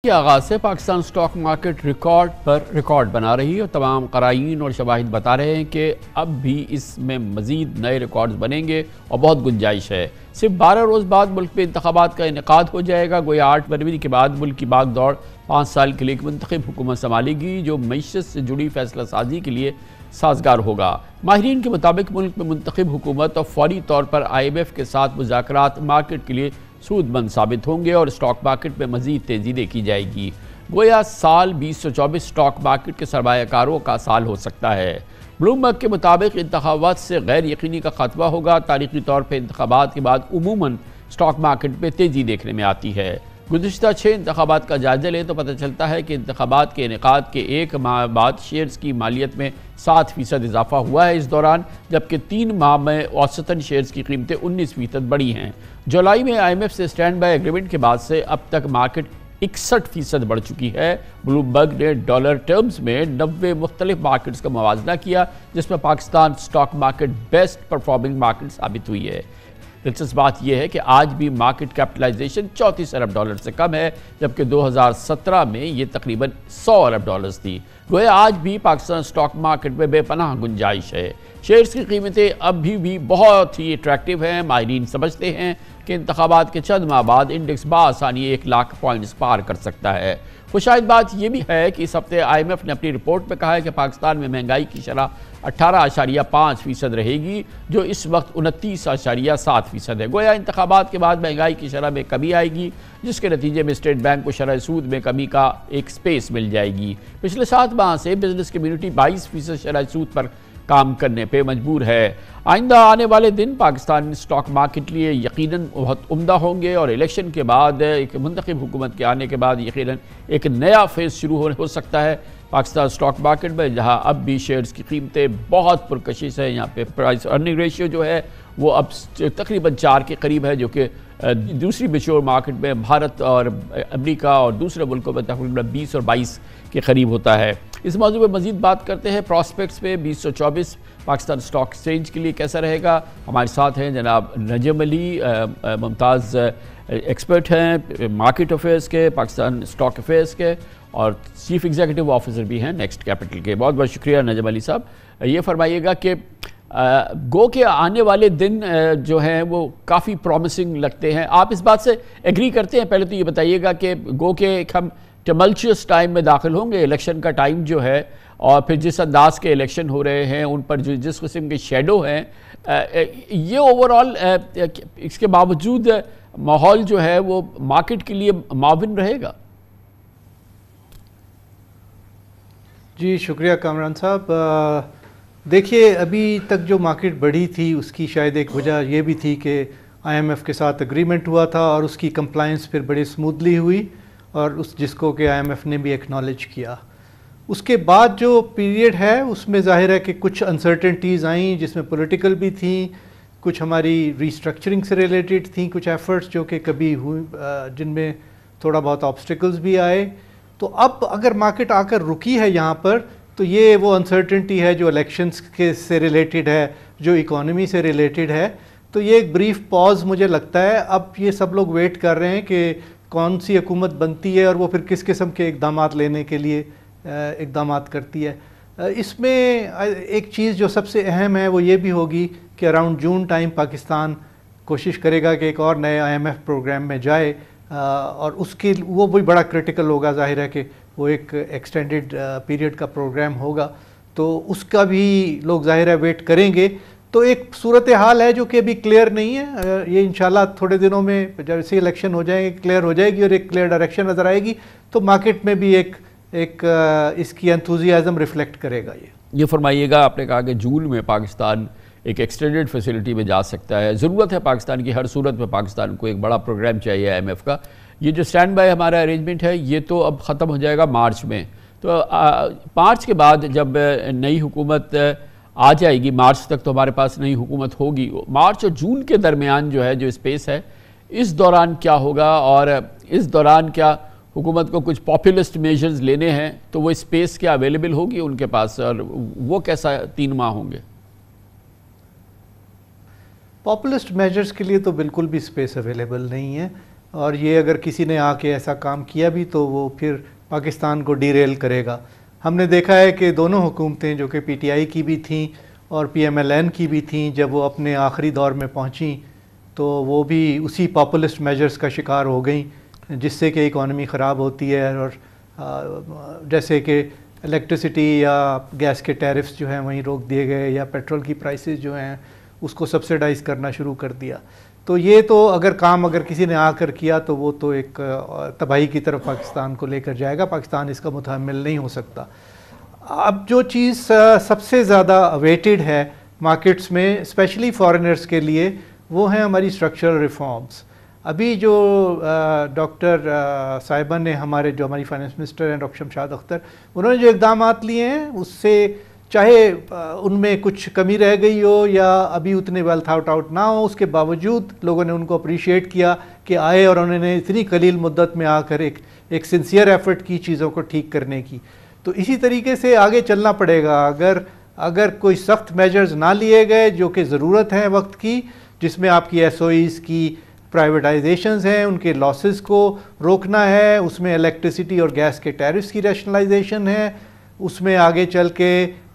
کے آغاز سے پاکستان سٹاک مارکیٹ ریکارڈ پر ریکارڈ بنا رہی ہے اور تمام قرائین اور شواہد بتا رہے ہیں کہ اب بھی اس میں مزید نئے ریکارڈز بنیں گے اور بہت گنجائش ہے۔ صرف 12 روز بعد ملک میں انتخابات کا انعقاد ہو جائے گا۔ گویا 8 فروری کے بعد ملک کی باغ دوڑ 5 سال کے لیے ایک منتخب حکومت سنبھالے گی جو معیشت سے جڑی فیصلہ سازی کے لیے سازگار ہوگا۔ ماہرین کے مطابق ملک میں منتخب حکومت اور فوری طور پر IMF کے ساتھ مذاکرات مارکیٹ کے لیے سود مند ثابت ہوں گے اور اسٹاک مارکیٹ میں مزید تیزی دیکھی جائے گی۔ گویا سال 2024 اسٹاک مارکیٹ کے سرمایہ کاروں کا سال ہو سکتا ہے۔ بلومبرگ کے مطابق انتخابات سے غیر یقینی کا خاتمہ ہوگا۔ تاریخی طور پر انتخابات کے بعد عموماً اسٹاک مارکیٹ میں تیزی دیکھنے میں آتی ہے۔ گزشتہ 6 انتخابات کا جائزہ لیں تو پتہ چلتا ہے کہ انتخابات کے انعقاد کے 1 ماہ بعد شیئرز کی مالیت میں 7% اضافہ ہوا ہے اس دوران، جبکہ 3 ماہ میں اوسطاً شیئرز کی قیمتیں 19% بڑھی ہیں۔ جولائی میں IMF سے اسٹینڈ بائی ایگریمنٹ کے بعد سے اب تک مارکیٹ 61% بڑھ چکی ہے۔ بلومبرگ نے ڈالر ٹرمز میں 90 مختلف مارکیٹس کا موازنہ کیا، جس میں Pakistan stock market best performing market ثابت ہوئی ہے۔ دلچسپ بات یہ ہے کہ آج بھی مارکیٹ کیپٹلائزیشن 34 ارب ڈالر سے کم ہے، جبکہ 2017 میں یہ تقریباً 100 ارب ڈالرز تھی۔ گویا آج بھی پاکستان سٹاک مارکیٹ میں بے پناہ گنجائش ہے۔ شیئرز کی قیمتیں ابھی بھی بہت ہی اٹریکٹیو ہیں۔ ماہرین سمجھتے ہیں کہ انتخابات کے چند ماہ بعد انڈیکس بآسانی 1 لاکھ پوائنٹس پار کر سکتا ہے۔ خوشائند بات یہ بھی ہے کہ اس ہفتے IMF نے اپنی رپورٹ میں کہا ہے کہ پاکستان میں مہنگائی کی شرح 18.5% رہے گی، جو اس وقت 29.7% ہے۔ گویا انتخابات کے بعد مہنگائی کی شرح میں کمی آئے گی، جس کے نتیجے میں اسٹیٹ بینک کو شرح سود میں کمی کا ایک سپیس مل جائے گی۔ پچھلے 7 ماہ سے بزنس کمیونٹی 22% شرح سود پر کام کرنے پہ مجبور ہے۔ آئندہ آنے والے دن پاکستان سٹاک مارکیٹ لیے یقیناً بہت عمدہ ہوں گے اور الیکشن کے بعد ایک منتخب حکومت کے آنے کے بعد یقیناً ایک نیا فیز شروع ہو سکتا ہے پاکستان سٹاک مارکیٹ میں، جہاں اب بھی شیئرز کی قیمتیں بہت پرکشش ہیں۔ یہاں پہ پرائس ارننگ ریشیو جو ہے وہ اب تقریباً 4 کے قریب ہے، جو کہ دوسری میچور مارکیٹ میں بھارت اور امریکہ اور دوسرے ملکوں میں تقریباً 20 اور 22 کے قریب ہوتا ہے۔ اس موضوع پہ مزید بات کرتے ہیں پراسپیکٹس پہ 2024 پاکستان سٹاک ایکسچینج کے لیے کیسا رہے گا۔ ہمارے ساتھ ہیں جناب نجم علی، ممتاز ایکسپرٹ ہیں مارکیٹ افیئرز کے، پاکستان سٹاک افیئرز کے، اور چیف ایگزیکٹو آفیسر بھی ہیں نیکسٹ کیپٹل کے۔ بہت بہت شکریہ نجم علی صاحب۔ یہ فرمائیے گا کہ گو کے آنے والے دن جو ہیں وہ کافی پرومسنگ لگتے ہیں، آپ اس بات سے ایگری کرتے ہیں؟ پہلے تو یہ بتائیے گا کہ گو کہ ایک ہم ٹملچیوس ٹائم میں داخل ہوں گے، الیکشن کا ٹائم جو ہے، اور پھر جس انداز کے الیکشن ہو رہے ہیں ان پر جو جس قسم کے شیڈو ہیں، یہ اوورآل اس کے باوجود ماحول جو ہے وہ مارکیٹ کے لیے معاون رہے گا؟ جی شکریہ کامران صاحب۔ دیکھیے ابھی تک جو مارکیٹ بڑھی تھی اس کی شاید ایک وجہ یہ بھی تھی کہ IMF کے ساتھ اگریمنٹ ہوا تھا اور اس کی کمپلائنس پھر بڑی سموتھلی ہوئی، اور جس کو کہ IMF نے بھی ایکنالج کیا۔ اس کے بعد جو پیریڈ ہے اس میں ظاہر ہے کہ کچھ انسرٹنٹیز آئیں، جس میں پولیٹیکل بھی تھیں، کچھ ہماری ریسٹرکچرنگ سے ریلیٹڈ تھیں، کچھ ایفرٹس جو کہ کبھی ہوئی جن میں تھوڑا بہت آبسٹیکلز بھی آئے۔ تو اب اگر مارکیٹ آ کر رکی ہے یہاں پر، تو یہ وہ انسرٹنٹی ہے جو الیکشنز کے سے ریلیٹڈ ہے، جو اکانومی سے ریلیٹڈ ہے۔ تو یہ ایک بریف پاز مجھے لگتا ہے۔ اب یہ سب لوگ ویٹ کر رہے ہیں کہ کون سی حکومت بنتی ہے اور وہ پھر کس قسم کے اقدامات لینے کے لیے اقدامات کرتی ہے۔ اس میں ایک چیز جو سب سے اہم ہے وہ یہ بھی ہوگی کہ اراؤنڈ جون ٹائم پاکستان کوشش کرے گا کہ ایک اور نئے IMF پروگرام میں جائے، اور اس کے وہ بھی بڑا کرٹیکل ہوگا۔ ظاہر ہے کہ وہ ایک ایکسٹینڈڈ پیریڈ کا پروگرام ہوگا، تو اس کا بھی لوگ ظاہر ہے ویٹ کریں گے۔ تو ایک صورتحال ہے جو کہ ابھی کلیئر نہیں ہے، یہ انشاءاللہ تھوڑے دنوں میں جیسے الیکشن ہو جائیں گے کلیئر ہو جائے گی اور ایک کلیئر ڈائریکشن نظر آئے گی، تو مارکیٹ میں بھی ایک اس کی انتھوزیازم ریفلیکٹ کرے گا۔ یہ فرمائیے گا، آپ نے کہا کہ جون میں پاکستان ایک ایکسٹینڈڈ فیسلٹی میں جا سکتا ہے، ضرورت ہے پاکستان کی، ہر صورت میں پاکستان کو ایک بڑا پروگرام چاہیے IMF کا۔ یہ جو اسٹینڈ بائی ہمارا ارینجمنٹ ہے یہ تو اب ختم ہو جائے گا مارچ میں، تو مارچ کے بعد جب نئی حکومت آ جائے گی، مارچ تک تو ہمارے پاس نئی حکومت ہوگی، مارچ اور جون کے درمیان جو ہے جو اسپیس ہے، اس دوران کیا ہوگا، اور اس دوران کیا حکومت کو کچھ پاپولسٹ میجرز لینے ہیں تو وہ اسپیس کیا اویلیبل ہوگی ان کے پاس، اور وہ کیسا 3 ماہ ہوں گے؟ پاپولسٹ میجرز کے لیے تو بالکل بھی اسپیس اویلیبل نہیں ہے، اور یہ اگر کسی نے آ کے ایسا کام کیا بھی تو وہ پھر پاکستان کو ڈی ریل کرے گا. ہم نے دیکھا ہے کہ دونوں حکومتیں جو کہ پی ٹی آئی کی بھی تھیں اور پی ایم ایل این کی بھی تھیں، جب وہ اپنے آخری دور میں پہنچیں تو وہ بھی اسی پاپولسٹ میجرز کا شکار ہو گئیں، جس سے کہ اکانومی خراب ہوتی ہے. اور جیسے کہ الیکٹریسٹی یا گیس کے ٹیرفز جو ہیں وہیں روک دیے گئے، یا پیٹرول کی پرائسز جو ہیں اس کو سبسیڈائز کرنا شروع کر دیا. تو یہ تو اگر کسی نے آ کر کیا تو وہ تو ایک تباہی کی طرف پاکستان کو لے کر جائے گا. پاکستان اس کا متحمل نہیں ہو سکتا. اب جو چیز سب سے زیادہ اویٹڈ ہے مارکیٹس میں اسپیشلی فارنرز کے لیے، وہ ہیں ہماری اسٹرکچرل ریفارمز. ابھی جو ڈاکٹر صاحبہ نے جو ہماری فائنانس منسٹر ہیں ڈاکٹر شمشاد اختر، انہوں نے جو اقدامات لیے ہیں اس سے چاہے ان میں کچھ کمی رہ گئی ہو یا ابھی اتنے ویل تھاٹ آؤٹ نہ ہو، اس کے باوجود لوگوں نے ان کو اپریشیٹ کیا کہ آئے اور انہوں نے اتنی قلیل مدت میں آ کر ایک سنسیئر ایفرٹ کی چیزوں کو ٹھیک کرنے کی. تو اسی طریقے سے آگے چلنا پڑے گا. اگر کوئی سخت میجرز نہ لیے گئے جو کہ ضرورت ہے وقت کی، جس میں آپ کی ایس او ایز کی پرائیویٹائزیشنز ہیں، ان کے لاسز کو روکنا ہے، اس میں الیکٹریسٹی اور گیس کے ٹیرفز کی ریشنلائزیشن ہے، اس میں آگے چل کے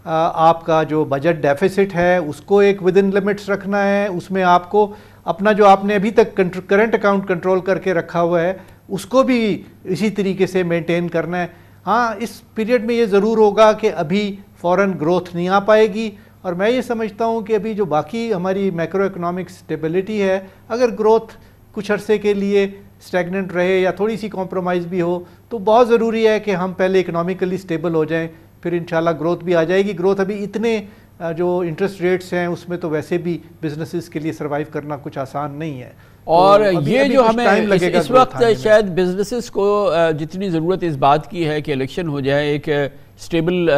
آپ کا جو بجٹ ڈیفیسٹ ہے اس کو ایک ود ان لمٹس رکھنا ہے، اس میں آپ کو اپنا جو آپ نے ابھی تک کرنٹ اکاؤنٹ کنٹرول کر کے رکھا ہوا ہے اس کو بھی اسی طریقے سے مینٹین کرنا ہے. ہاں، اس پیریڈ میں یہ ضرور ہوگا کہ ابھی فوراً گروتھ نہیں آ پائے گی، اور میں یہ سمجھتا ہوں کہ ابھی جو باقی ہماری میکرو اکنامک اسٹیبلٹی ہے، اگر گروتھ کچھ عرصے کے لیے اسٹیگننٹ رہے یا تھوڑی سی کمپرومائز بھی ہو تو بہت ضروری ہے کہ ہم پہلے اکنامکلی اسٹیبل ہو جائیں، پھر انشاءاللہ گروتھ بھی آ جائے گی. گروتھ ابھی اتنے جو انٹرسٹ ریٹس ہیں اس میں تو ویسے بھی بزنسز کے لیے سروائیو کرنا کچھ آسان نہیں ہے. اور یہ جو ہمیں اس وقت شاید بزنسز کو جتنی ضرورت اس بات کی ہے کہ الیکشن ہو جائے، ایک اسٹیبل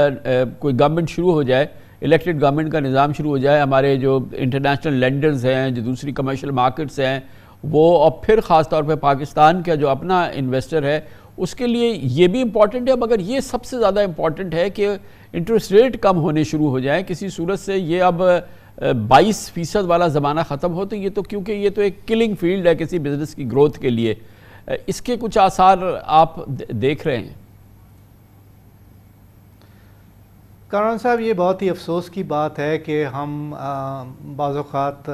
کوئی گورنمنٹ شروع ہو جائے، الیکٹڈ گورنمنٹ کا نظام شروع ہو جائے، ہمارے جو انٹرنیشنل لینڈرز ہیں، جو دوسری کمرشل مارکیٹس ہیں وہ، اور پھر خاص طور پہ پاکستان کا جو اپنا انویسٹر ہے اس کے لیے یہ بھی امپورٹنٹ ہے. مگر یہ سب سے زیادہ امپورٹنٹ ہے کہ انٹرسٹ ریٹ کم ہونے شروع ہو جائیں کسی صورت سے. یہ اب 22% والا زمانہ ختم ہو تو یہ تو، کیونکہ یہ تو ایک کلنگ فیلڈ ہے کسی بزنس کی گروتھ کے لیے. اس کے کچھ آثار آپ دیکھ رہے ہیں؟ کامران صاحب، یہ بہت ہی افسوس کی بات ہے کہ ہم بعض اوقات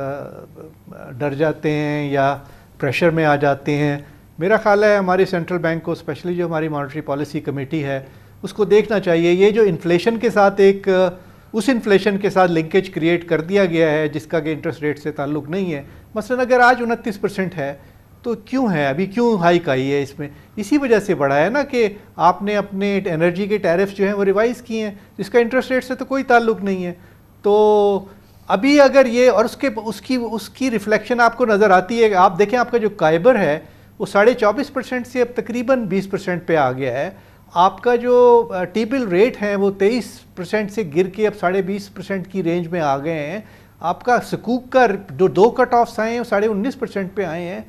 ڈر جاتے ہیں یا پریشر میں آ جاتے ہیں. میرا خیال ہے ہماری سینٹرل بینک کو، اسپیشلی جو ہماری مانیٹری پالیسی کمیٹی ہے، اس کو دیکھنا چاہیے. یہ جو انفلیشن کے ساتھ اس انفلیشن کے ساتھ لنکیج کریٹ کر دیا گیا ہے جس کا کہ انٹرسٹ ریٹ سے تعلق نہیں ہے. مثلا اگر آج 29% ہے تو کیوں ہے، ابھی کیوں ہائیک آئی ہے اس میں؟ اسی وجہ سے بڑھا ہے نا کہ آپ نے اپنے انرجی کے ٹیرفز جو ہیں وہ ریوائز کیے ہیں، جس کا انٹرسٹ ریٹ سے تو کوئی تعلق نہیں ہے. تو ابھی اگر یہ، اور اس کی ریفلیکشن آپ کو نظر آتی ہے. آپ دیکھیں آپ کا جو قائبر ہے وہ 24.5% سے اب تقریباً 20% پہ آ گیا ہے. آپ کا جو ٹی بل ریٹ ہیں وہ 23% سے گر کے اب 20.5% کی رینج میں آ گئے ہیں. آپ کا سکوک کا جو 2 کٹ آفس آئے ہیں وہ 19.5% پہ آئے ہیں.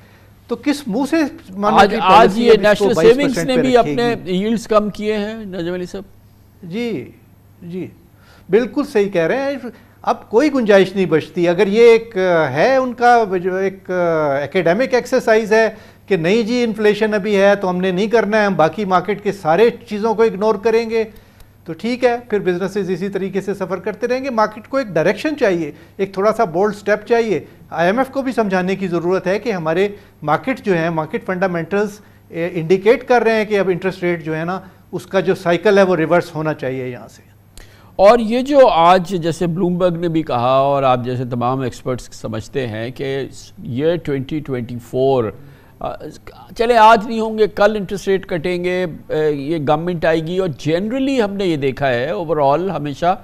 تو کس منہ سے آج یہ نیشنل سیونگز نے بھی اپنے ییلڈز کم کیے ہیں نجم علی صاحب؟ جی بالکل صحیح کہہ رہے ہیں. اب کوئی گنجائش نہیں بچتی. اگر یہ ایک ہے ان کا جو ایک ایکیڈیمک ایکسرسائز ہے کہ نہیں جی انفلیشن ابھی ہے تو ہم نے نہیں کرنا ہے، ہم باقی مارکیٹ کے سارے چیزوں کو اگنور کریں گے، تو ٹھیک ہے، پھر بزنسز اسی طریقے سے سفر کرتے رہیں گے. مارکیٹ کو ایک ڈائریکشن چاہیے، ایک تھوڑا سا بولڈ سٹیپ چاہیے. آئی ایم ایف کو بھی سمجھانے کی ضرورت ہے کہ ہمارے مارکیٹ جو ہیں، مارکیٹ فنڈامنٹلز انڈیکیٹ کر رہے ہیں کہ اب انٹرسٹ ریٹ جو ہے نا اس کا جو سائیکل ہے وہ ریورس ہونا چاہیے یہاں سے. اور یہ جو آج جیسے بلومبرگ نے بھی کہا اور آپ جیسے تمام ایکسپرٹس سمجھتے ہیں کہ یہ 2024 چلے آج نہیں ہوں گے، کل انٹرسٹ ریٹ کٹیں گے، یہ گورنمنٹ آئے گی. اور جنرلی ہم نے یہ دیکھا ہے اوورآل ہمیشہ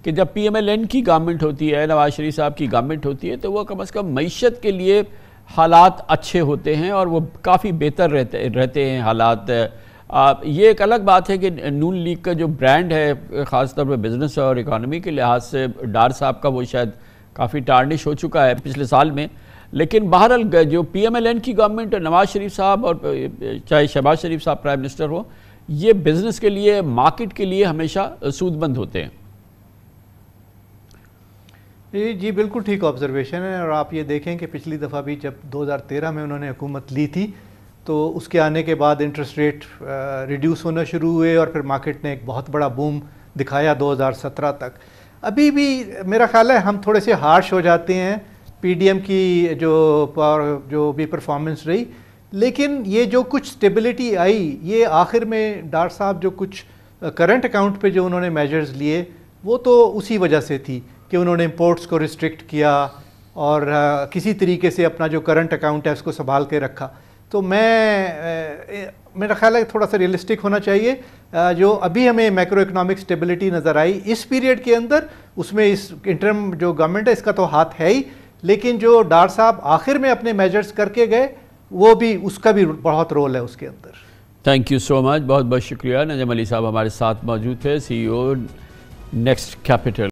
کہ جب پی ایم ایل این کی گورنمنٹ ہوتی ہے، نواز شریف صاحب کی گورنمنٹ ہوتی ہے، تو وہ کم از کم معیشت کے لیے حالات اچھے ہوتے ہیں اور وہ کافی بہتر رہتے ہیں حالات. یہ ایک الگ بات ہے کہ نون لیگ کا جو برانڈ ہے خاص طور پہ بزنس اور اکانومی کے لحاظ سے، ڈار صاحب کا وہ شاید کافی ٹارنش ہو چکا ہے پچھلے سال میں. لیکن بہرحال جو پی ایم ایل این کی گورنمنٹ، نواز شریف صاحب اور چاہے شہباز شریف صاحب پرائم منسٹر ہو، یہ بزنس کے لیے، مارکیٹ کے لیے ہمیشہ سود مند ہوتے ہیں. جی بالکل ٹھیک آبزرویشن ہے. اور آپ یہ دیکھیں کہ پچھلی دفعہ بھی جب 2013 میں انہوں نے حکومت لی تھی تو اس کے آنے کے بعد انٹرسٹ ریٹ ریڈیوس ہونا شروع ہوئے اور پھر مارکیٹ نے ایک بہت بڑا بوم دکھایا 2017 تک. ابھی بھی میرا خیال ہے ہم تھوڑے سے ہارش ہو جاتے ہیں پی ڈی ایم کی جو بھی پرفارمنس رہی, لیکن یہ جو کچھ سٹیبلٹی آئی یہ آخر میں ڈار صاحب جو کچھ کرنٹ اکاؤنٹ پہ جو انہوں نے میجرز لیے وہ تو اسی وجہ سے تھی کہ انہوں نے امپورٹس کو ریسٹرکٹ کیا اور کسی طریقے سے اپنا جو کرنٹ اکاؤنٹ ہے اس کو سنبھال کے رکھا. تو میرا خیال ہے تھوڑا سا ریئلسٹک ہونا چاہیے. جو ابھی ہمیں میکرو اکنامک سٹیبلٹی نظر آئی اس پیریڈ کے اندر, اس میں اس انٹرم جو گورنمنٹ ہے اس کا تو ہاتھ ہے ہی, لیکن جو ڈار صاحب آخر میں اپنے میجرز کر کے گئے وہ بھی, اس کا بھی بہت رول ہے اس کے اندر. تھینک یو سو مچ, بہت بہت شکریہ. نجم علی صاحب ہمارے ساتھ موجود تھے, سی ای او نیکسٹ کیپٹل.